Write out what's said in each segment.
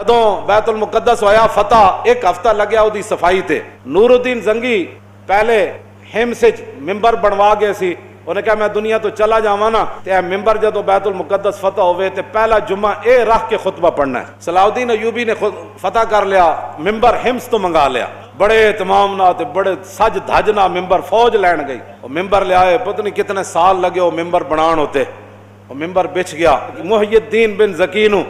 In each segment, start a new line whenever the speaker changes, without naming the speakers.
جدوں بیت المقدس ہویا فتح، ایک ہفتہ لگیا وہ دی صفائی تے۔ نور الدین زنگی پہلے ہمس ممبر بنوا گئے سی، انہیں کہا میں دنیا تو چلا جاواں نا تے اے ممبر جدوں بیت المقدس فتح ہوئے تے پہلا جمعہ اے رکھ کے خطبہ پڑھنا ہے۔ صلاح الدین ایوبی نے فتح کر لیا، ممبر ہمس تو منگا لیا، بڑے اہتمام نہ تے بڑے سج دھج نہ ممبر فوج لین گئی، وہ ممبر لے آئے، پتہ نہیں کتنے سال لگے وہ ممبر بنان ہوتے، وہ ممبر بچ گیا۔ محی الدین بن زکینو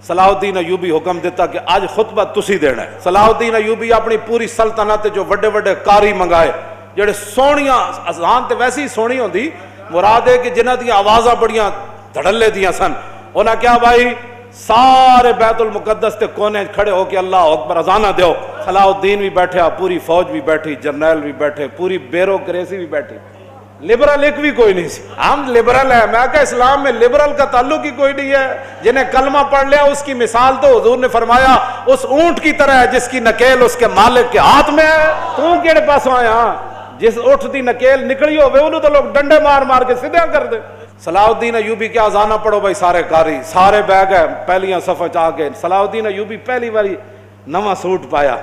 صلاح الدین ایوبی حکم دیتا کہ آج خطبہ تسی دینا ہے۔ صلاح الدین ایوبی اپنی پوری سلطنت جو وڈے وڈے قاری منگائے جڑے سونیاں، اذان تے ویسی سونی ہوندی، مراد ہے کہ جنہاں دی آوازاں بڑیاں دھڑلے دیاں سن، انہاں کیا بھائی سارے بیت المقدس تے کونے کھڑے ہو کے اللہ اکبر اذانہ دیو۔ صلاح الدین بھی بیٹھا، پوری فوج بھی بیٹھی، جرنیل بھی بیٹھے، پوری بیوروکریسی بھی بیٹھی، لبرل ایک بھی کوئی نہیں سی۔ ہم لبرل ہیں، میں کہا اسلام میں لبرل کا تعلق ہی کوئی نہیں ہے۔ جنہیں کلمہ پڑھ لیا اس کی مثال تو حضور نے فرمایا اس اونٹ کی طرح ہے جس کی نکیل اس کے مالک کے ہاتھ میں ہے۔ تو کیڑے پاسوں آیا؟ جس اٹھ دی نکیل نکلی ہوئے انہوں تو لوگ ڈنڈے مار مار کے سیدھا کر دے۔ صلاح الدین ایوبی کیا اذانہ پڑھو بھائی، سارے قاری سارے بہ گئے پہلیاں صفحے چ آ گئے۔ صلاح الدین ایوبی پہلی باری نواں سوٹ پایا،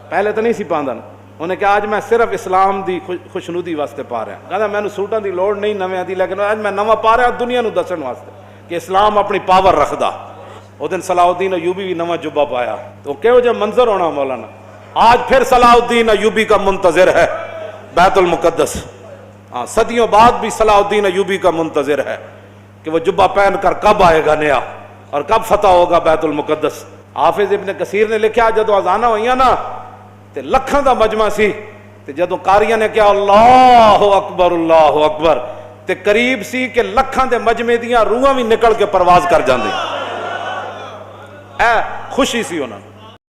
پہلے تو نہیں سی پاندا، انہیں کہا آج میں صرف اسلام دی خوشنودی واسطے پا رہا، کہا میں نے سوٹاں دی لوڑ نہیں نویں دی، لیکن آج میں نواں پا رہا دنیا نو دسن واسطے کہ اسلام اپنی پاور رکھدا۔ وہ دن صلاح الدین ایوبی بھی نواں جبہ پایا، تو کہو جو منظر ہونا مولانا۔ آج پھر صلاح الدین ایوبی کا منتظر ہے بیت المقدس، صدیوں بعد بھی صلاح الدین ایوبی کا منتظر ہے کہ وہ جبہ پہن کر کب آئے گا نیا اور کب فتح ہوگا بیت المقدس۔ حافظ ابن کثیر نے لکھا جدو اذانہ ہوئیاں نا تے لکھاں دا مجمع سی، تے جدو قاریاں نے کہا اللہ اکبر تے قریب سی کہ لکھاں دے مجمع دیاں روحاں بھی نکل کے پرواز کر جاندی، اے خوشی سی انہاں۔